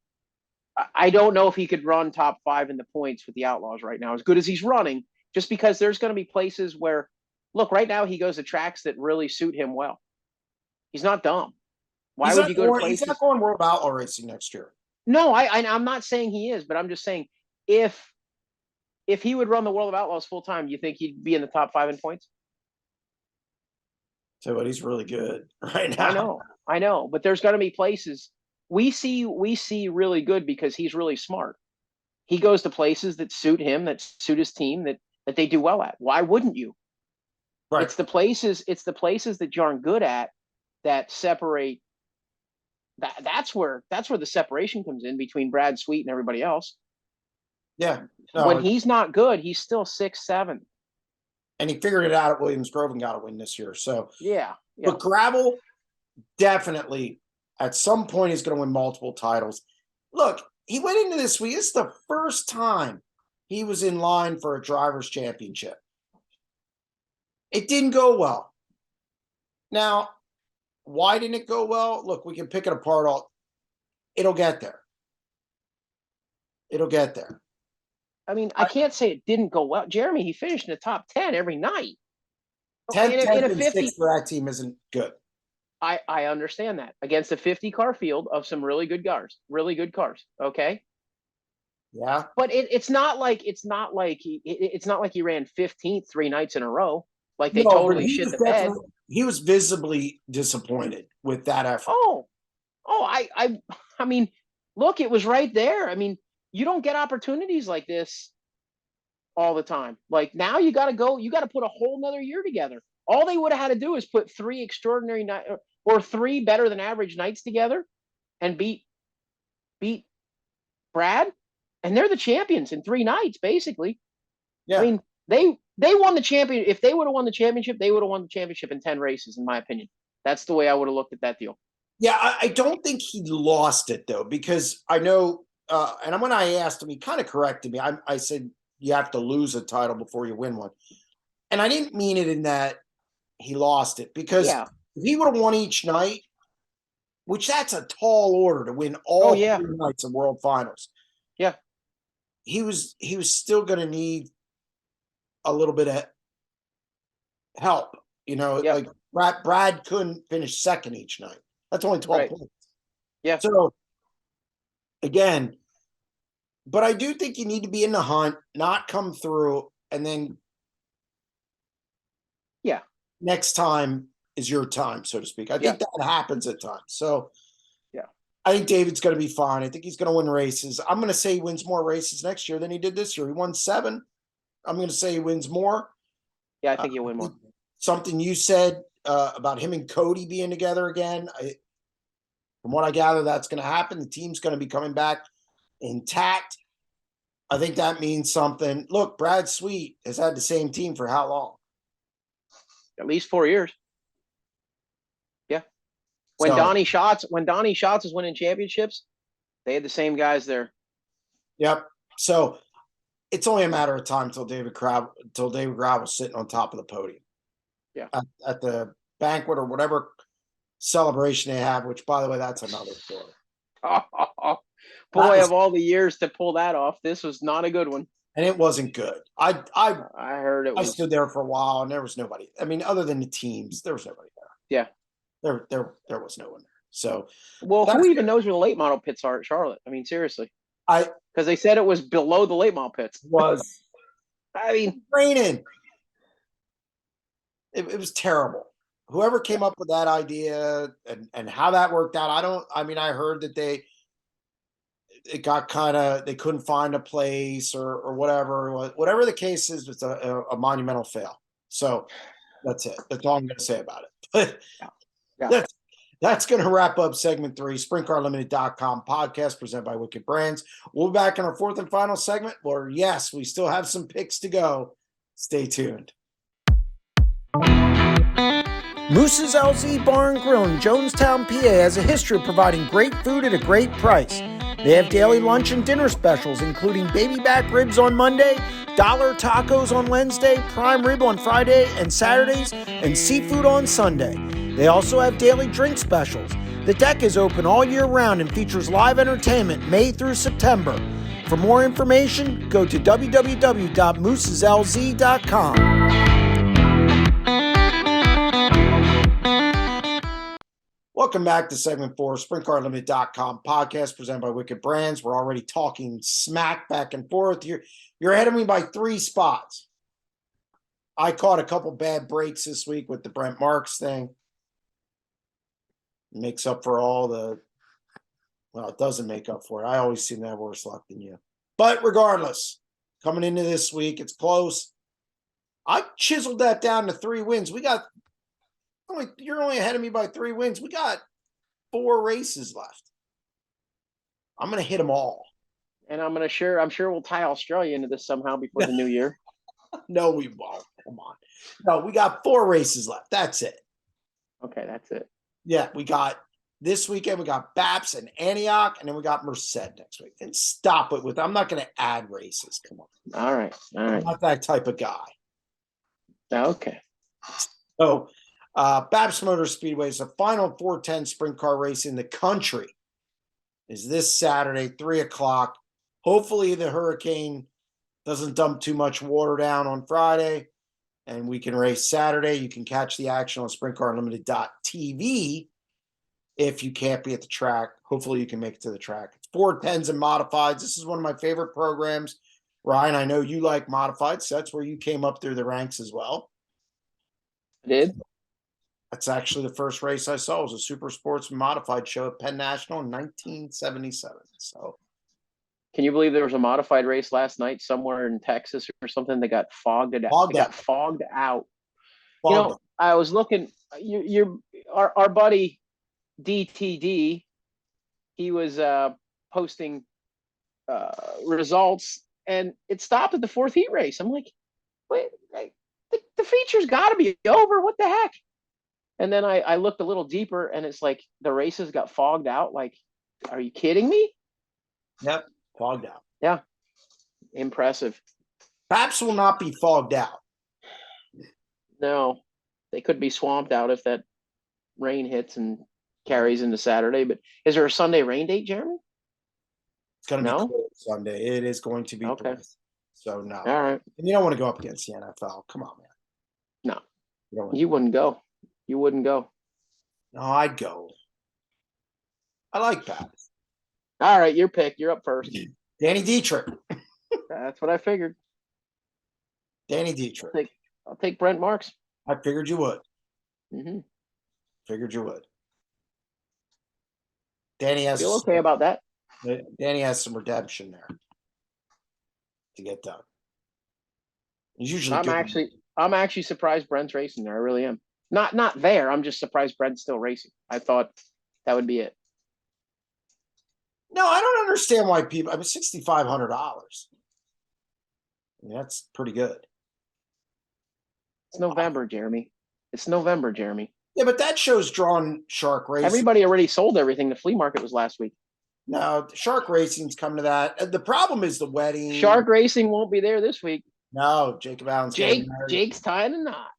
I don't know if he could run top 5 in the points with the Outlaws right now, as good as he's running, just because there's going to be places where, look, right now he goes to tracks that really suit him well. He's not dumb. Why would you go to places? He's not going World Outlaw racing next year. No, I'm not saying he is, but I'm just saying if he would run the World of Outlaws full time, you think he'd be in the top 5 in points? So, but he's really good right now. I know, but there's going to be places we see really good because he's really smart. He goes to places that suit him, that suit his team, that they do well at. Why wouldn't you? Right. It's the places that you aren't good at that separate. That's where the separation comes in between Brad Sweet and everybody else. Yeah. When he's not good, he's still 6, 7. And he figured it out at Williams Grove and got a win this year. So yeah. But gravel definitely at some point is going to win multiple titles. Look, he went into this week. This is the first time he was in line for a driver's championship. It didn't go well. Now, why didn't it go well? Look, we can pick it apart all. It'll get there. It'll get there. I mean, I can't say it didn't go well. Jeremy, he finished in the top 10 every night. 10th, in a 10th, 50 and 6th for that team isn't good. I understand that. Against a 50-car field of some really good cars. Okay? Yeah. But it's not like he ran 15th 3 nights in a row. Like they totally shit the bed. He was visibly disappointed with that effort. I mean, look, it was right there. I mean, you don't get opportunities like this all the time. Like now you got to put a whole nother year together. All they would have had to do is put 3 extraordinary nights or 3 better than average nights together and beat Brad, and they're the champions in 3 nights, basically. Yeah. I mean, they won the champion. If they would have won the championship, they would have won the championship in 10 races, in my opinion. That's the way I would have looked at that deal. Yeah, I don't think he lost it, though, because I know, and when I asked him, he kind of corrected me. I said, you have to lose a title before you win one. And I didn't mean it in that he lost it, because if he would have won each night, which that's a tall order to win all 3 nights of World Finals. Yeah. He was still going to need a little bit of help, like Brad couldn't finish second each night. That's only 12 points. Yeah. So again, but I do think you need to be in the hunt, not come through, and then next time is your time, so to speak. I think that happens at times. So I think David's going to be fine. I think he's going to win races. I'm going to say he wins more races next year than he did this year. He won 7. I'm going to say he wins more. Yeah, I think he'll win more. Something you said about him and Cody being together again. From what I gather, that's going to happen. The team's going to be coming back intact. I think that means something. Look, Brad Sweet has had the same team for how long? At least 4 years. Yeah. When Donnie Schatz was winning championships, they had the same guys there. Yep. So it's only a matter of time until David Gravel's sitting on top of the podium. Yeah. At the banquet or whatever celebration they have, which, by the way, that's another story. Boy, of all the years to pull that off, this was not a good one. And it wasn't good. I heard it I was. stood there for a while, and there was nobody. I mean, other than the teams, there was nobody there. Yeah. There was no one there. So, well, who even knows where the late model pits are at Charlotte? I mean, seriously. Because they said it was below the late model pits. Was. I mean, raining. It was terrible. Whoever came up with that idea and how that worked out, I heard that they couldn't find a place or whatever the case is. It's a monumental fail. So that's it. That's all I'm going to say about it. But that's going to wrap up segment 3, SprintCarLimited.com podcast presented by Wicked Brands. We'll be back in our 4th and final segment where, yes, we still have some picks to go. Stay tuned. Moose's LZ Bar and Grill in Jonestown, PA has a history of providing great food at a great price. They have daily lunch and dinner specials, including baby back ribs on Monday, dollar tacos on Wednesday, prime rib on Friday and Saturdays, and seafood on Sunday. They also have daily drink specials. The deck is open all year round and features live entertainment May through September. For more information, go to www.mooseslz.com. Welcome back to segment 4, SprintCarLimited.com podcast presented by Wicked Brands. We're already talking smack back and forth. You're ahead of me by 3 spots. I caught a couple bad breaks this week with the Brent Marks thing. It makes up for it doesn't make up for it. I always seem to have worse luck than you. But regardless, coming into this week, it's close. I chiseled that down to 3 wins. You're only ahead of me by 3 wins. We got 4 races left. I'm going to hit them all. And I'm sure we'll tie Australia into this somehow before the new year. No, we won't. Come on. No, we got 4 races left. That's it. Okay, that's it. Yeah, we got this weekend. We got Baps and Antioch, and then we got Merced next week. And stop it with. I'm not going to add races. Come on. All right. I'm not that type of guy. Okay. So, Baps Motor Speedway is the final 410 sprint car race in the country. Is this Saturday, 3:00. Hopefully, the hurricane doesn't dump too much water down on Friday, and we can race Saturday. You can catch the action on SprintCarLimited.tv if you can't be at the track. Hopefully, you can make it to the track. It's 410s and modifieds. This is one of my favorite programs. Ryan, I know you like modifieds, so that's where you came up through the ranks as well. I did. That's actually the first race I saw. It was a Super Sports Modified show at Penn National in 1977. So, can you believe there was a modified race last night somewhere in Texas or something that got fogged out? I was looking. Our buddy DTD, he was posting results, and it stopped at the 4th heat race. I'm like, wait, the feature's got to be over. What the heck? And then I looked a little deeper, and it's like the races got fogged out. Like, are you kidding me? Yep, fogged out. Yeah, impressive. Baps will not be fogged out. No, they could be swamped out if that rain hits and carries into Saturday. But is there a Sunday rain date, Jeremy? It's going to be cold Sunday. It is going to be okay. So no. All right. And you don't want to go up against the NFL. Come on, man. No, you wouldn't go. You wouldn't go. No, I'd go. I like that. All right, your pick. You're up first. Danny Dietrich. That's what I figured. Danny Dietrich. I'll take Brent Marks. I figured you would. Mm-hmm. Figured you would. Danny has. Feel okay about that? Danny has some redemption there to get done. He's usually. I'm actually surprised Brent's racing there. I really am. Not there. I'm just surprised Brent's still racing. I thought that would be it. No, I don't understand why people. I mean, $6,500. That's pretty good. It's November, Jeremy. It's November, Jeremy. Yeah, but that show's drawn shark racing. Everybody already sold everything. The flea market was last week. No, shark racing's coming to that. The problem is the wedding. Shark racing won't be there this week. No, Jacob Allen's getting married. Jake's tying a knot.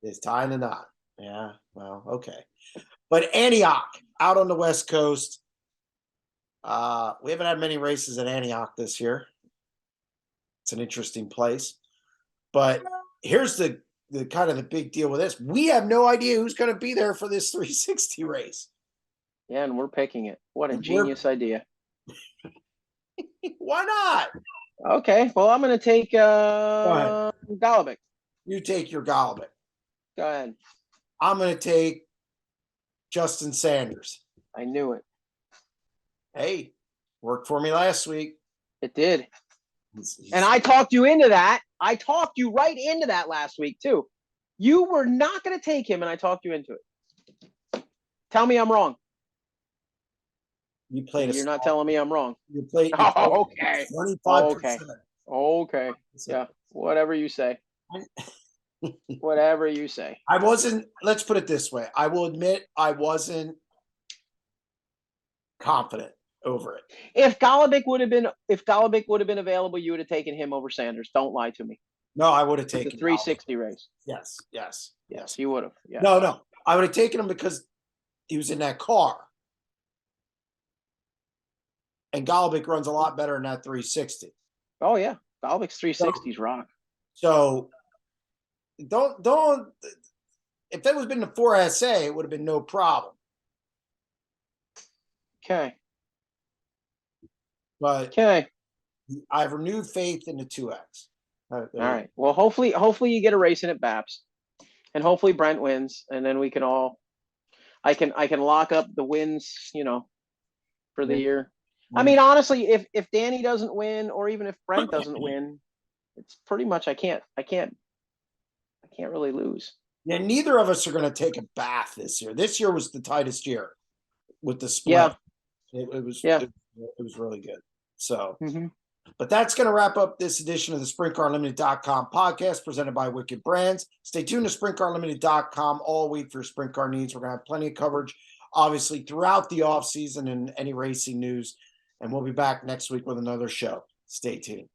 It's tying a knot. Yeah, well, okay. But Antioch out on the West Coast. We haven't had many races at Antioch this year. It's an interesting place. But here's the kind of the big deal with this. We have no idea who's going to be there for this 360 race. Yeah, and we're picking it. What a And we're- genius idea. Why not? Okay, well, I'm going to take Golovic. You take your Golovic. Go ahead. I'm going to take Justin Sanders. I knew it. Hey, worked for me last week. It did. He's- And I talked you into that. I talked you right into that last week, too. You were not going to take him, and I talked you into it. Tell me I'm wrong. you played. You're not telling me I'm wrong. You played. Oh, okay. 25%. Okay. Yeah. Whatever you say. Whatever you say. I wasn't. Let's put it this way. I will admit I wasn't confident over it. If Golovic would have been available, you would have taken him over Sanders. Don't lie to me. No, I would have It's a taken 360 race. Yes. You would have. Yeah. No. I would have taken him because he was in that car. And Golovic runs a lot better in that 360. Oh yeah. Golovic's 360s rock. So don't if that was been the 4SA, it would have been no problem. Okay. But I have renewed faith in the 2X. All right. Well, hopefully you get a race in at Baps, and hopefully Brent wins, and then we can all. I can lock up the wins, for the year. I mean, honestly, if Danny doesn't win, or even if Brent doesn't win, it's pretty much I can't really lose. Yeah, neither of us are going to take a bath this year. This year was the tightest year with the split. Yeah. It was. Yeah. It was really good. So. Mm-hmm. But that's going to wrap up this edition of the SprintCarUnlimited.com podcast presented by Wicked Brands. Stay tuned to SprintCarUnlimited.com all week for your sprint car needs. We're going to have plenty of coverage, obviously, throughout the offseason and any racing news. And we'll be back next week with another show. Stay tuned.